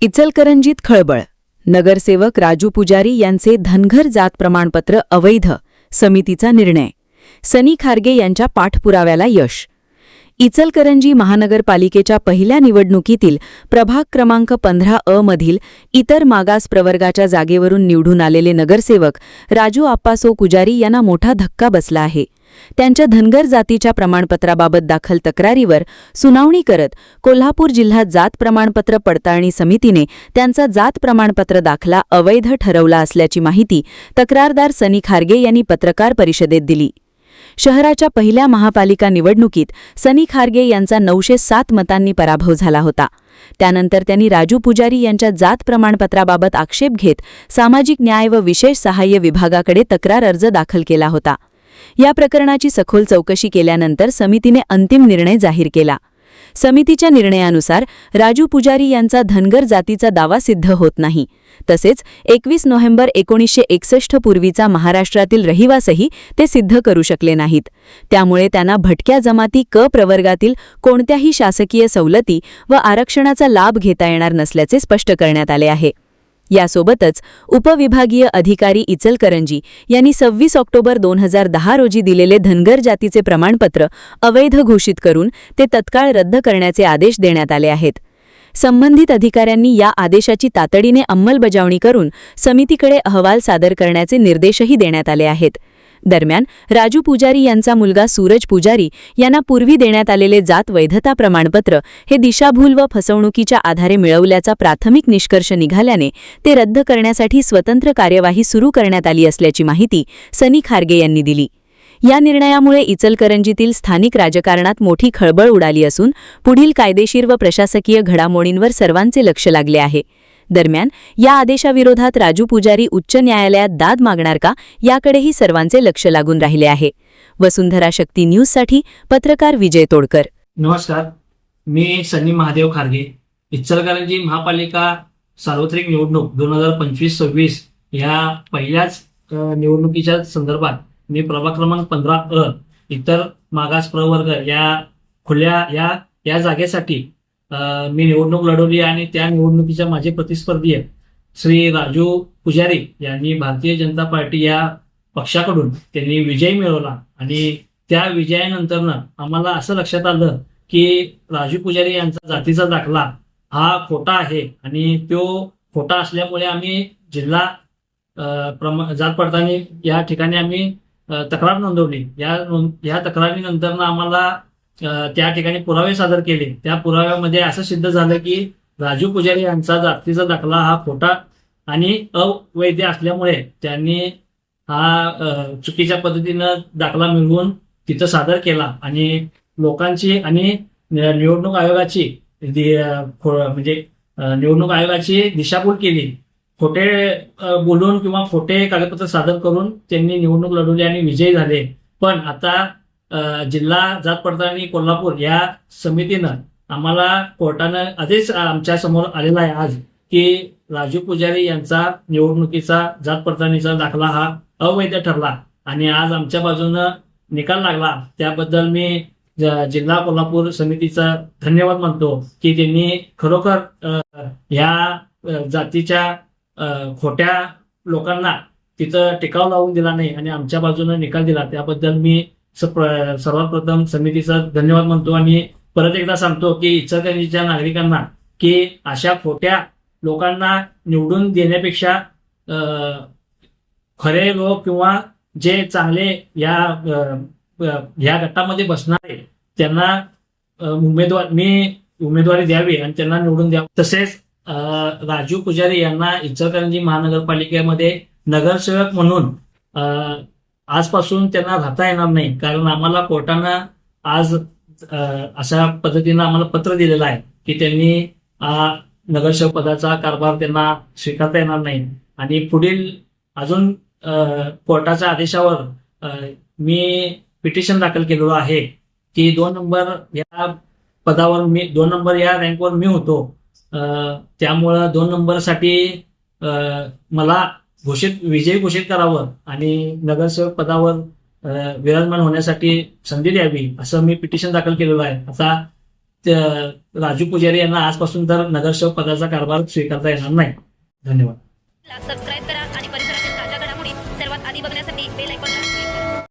इचलकरंजीत खळबळ. नगरसेवक राजू पुजारी यांचे धनगर जात प्रमाणपत्र अवैध, समितीचा निर्णय. सनी खारगे यांच्या पाठपुराव्याला यश. इचलकरंजी महानगरपालिकेच्या पहिल्या निवडणुकीतील प्रभाग क्रमांक 15 मधील इतर मागास प्रवर्गाच्या जागेवरून निवडून आलेले नगरसेवक राजू आप्पासो पुजारी यांना मोठा धक्का बसला आहे. त्यांच्या धनगर जातीच्या प्रमाणपत्राबाबत दाखल तक्रारीवर सुनावणी करत कोल्हापूर जिल्हा जात प्रमाणपत्र पडताळणी समितीने त्यांचा जात प्रमाणपत्र दाखला अवैध ठरवला असल्याची माहिती तक्रारदार सनी खारगे यांनी पत्रकार परिषदेत दिली. शहराच्या पहिल्या महापालिका निवडणुकीत सनी खारगे यांचा 907 मतांनी पराभव झाला होता. त्यानंतर त्यांनी राजू पुजारी यांच्या जात प्रमाणपत्राबाबत आक्षेप घेत सामाजिक न्याय व विशेष सहाय्य विभागाकडे तक्रार अर्ज दाखल केला होता. या प्रकरणाची सखोल चौकशी केल्यानंतर समितीने अंतिम निर्णय जाहीर केला. समितीच्या निर्णयानुसार राजू पुजारी यांचा धनगर जातीचा दावा सिद्ध होत नाही. तसेच 21 नोव्हेंबर 1961 पूर्वीचा महाराष्ट्रातील रहिवासही ते सिद्ध करू शकले नाहीत. त्यामुळे त्यांना भटक्या जमाती क प्रवर्गातील कोणत्याही शासकीय सवलती व आरक्षणाचा लाभ घेता येणार नसल्याचे स्पष्ट करण्यात आले आहे. यासोबतच उपविभागीय अधिकारी इचलकरंजी यांनी 26 ऑक्टोबर 2010 रोजी दिलेले धनगर जातीचे प्रमाणपत्र अवैध घोषित करून ते तत्काळ रद्द करण्याचे आदेश देण्यात आले आहेत. संबंधित अधिकाऱ्यांनी या आदेशाची तातडीने अंमलबजावणी करून समितीकडे अहवाल सादर करण्याचे निर्देशही देण्यात आले आहेत. दरम्यान राजू पुजारी यांचा मुलगा सूरज पुजारी यांना पूर्वी देण्यात आलेले जात वैधता प्रमाणपत्र हे दिशाभूल व फसवणुकीच्या आधारे मिळवल्याचा प्राथमिक निष्कर्ष निघाल्याने ते रद्द करण्यासाठी स्वतंत्र कार्यवाही सुरू करण्यात आली असल्याची माहिती सनी खारगे यांनी दिली. या निर्णयामुळे इचलकरंजीतील स्थानिक राजकारणात मोठी खळबळ उडाली असून पुढील कायदेशीर व प्रशासकीय घडामोडींवर सर्वांचे लक्ष लागले आहे. दरम्यान या आदेशाविरोधात राजू पुजारी उच्च न्यायालयात दाद मागणार का याकडेही सर्वांचे लक्ष लागून राहिले आहे. वसुंधरा शक्ती न्यूजसाठी पत्रकार विजय तोडकर. नमस्कार, मी सनी महादेव खारगे. इचलकरंजी महापालिका सार्वत्रिक निवडणूक 2025-26 या पहिल्याच निवडणुकीच्या संदर्भात मी प्रभाग क्रमांक 15 इतर मागास प्रवर्ग या खुल्या या जागेसाठी मी निवडणूक लढवली आणि त्या निवडणुकीच्या माझे प्रतिस्पर्धी श्री राजू पुजारी यांनी भारतीय जनता पार्टी या पक्षाकडून त्यांनी विजय मिळवला. आणि त्या विजयानंतरनं आम्हाला असं लक्षात आलं की राजू पुजारी यांचा जातीचा दाखला हा खोटा आहे आणि तो खोटा असल्यामुळे आम्ही जिल्हा जात पडताळणी या ठिकाणी आम्ही तक्रार नोंदवली. या तक्रारीनंतर आम्हाला त्या ठिकाणी पुरावे सादर केले. त्या पुराव्यामध्ये असं सिद्ध झालं की राजू पुजारी यांचा जातीचा दाखला हा खोटा आणि अवैध असल्यामुळे त्यांनी हा चुकीच्या पद्धतीनं दाखला मिळवून तिथं सादर केला आणि लोकांची आणि निवडणूक आयोगाची निवडणूक आयोगाची दिशाभूल केली. खोटे बोलून किंवा खोटे कागदपत्र सादर करून त्यांनी निवडणूक लढवली आणि विजयी झाले. पण आता जिल्हा जात पडताळणी कोल्हापूर या समितीनं आम्हाला कोर्टानं आदेश आमच्या समोर आलेला आहे आज की राजू पुजारी यांचा निवडणुकीचा जात पडताळणीचा दाखला हा अवैध ठरला आणि आज आमच्या बाजूनं निकाल लागला. त्याबद्दल मी जिल्हा कोल्हापूर समितीचा धन्यवाद मानतो की त्यांनी खरोखर या जातीच्या खोट्या लोकांना तिथं टिकाव लावून दिला नाही आणि आमच्या बाजूनं निकाल दिला. त्याबद्दल मी सर्वात प्रथम समितीचा धन्यवाद मानतो आणि परत एकदा सांगतो की इचलकरंजीच्या नागरिकांना की अशा खोट्या लोकांना निवडून देण्यापेक्षा खरे लोक किंवा जे चांगले या गटामध्ये बसणारे त्यांना उमेदवारी द्यावी आणि त्यांना निवडून द्यावं. तसेच राजू पुजारी यांना इचलकरंजी महानगरपालिकेमध्ये नगरसेवक म्हणून आजपासून त्यांना राहता येणार नाही. कारण आम्हाला कोर्टानं आज अशा पद्धतीनं आम्हाला पत्र दिलेलं आहे की त्यांनी नगरसेवक पदाचा कारभार त्यांना स्वीकारता येणार नाही. आणि पुढील अजून कोर्टाच्या आदेशावर मी पिटिशन दाखल केलेलो आहे की 2 नंबर या पदावर 2 नंबर या रँकवर मी होतो. त्यामुळं 2 नंबरसाठी मला विजयी घोषित करावं आणि नगरसेवक पदावर विराजमान होण्यासाठी संधी द्यावी असं मी पिटिशन दाखल केलेलं आहे. आता राजू पुजारी यांना आजपासून तर नगरसेवक पदाचा कारभार स्वीकारता येणार नाही. धन्यवाद. सबस्क्राईब करा आणि परिसरातील ताज्या घडामोडी सर्वात आधी बघण्यासाठी बेल आयकॉनला क्लिक करा.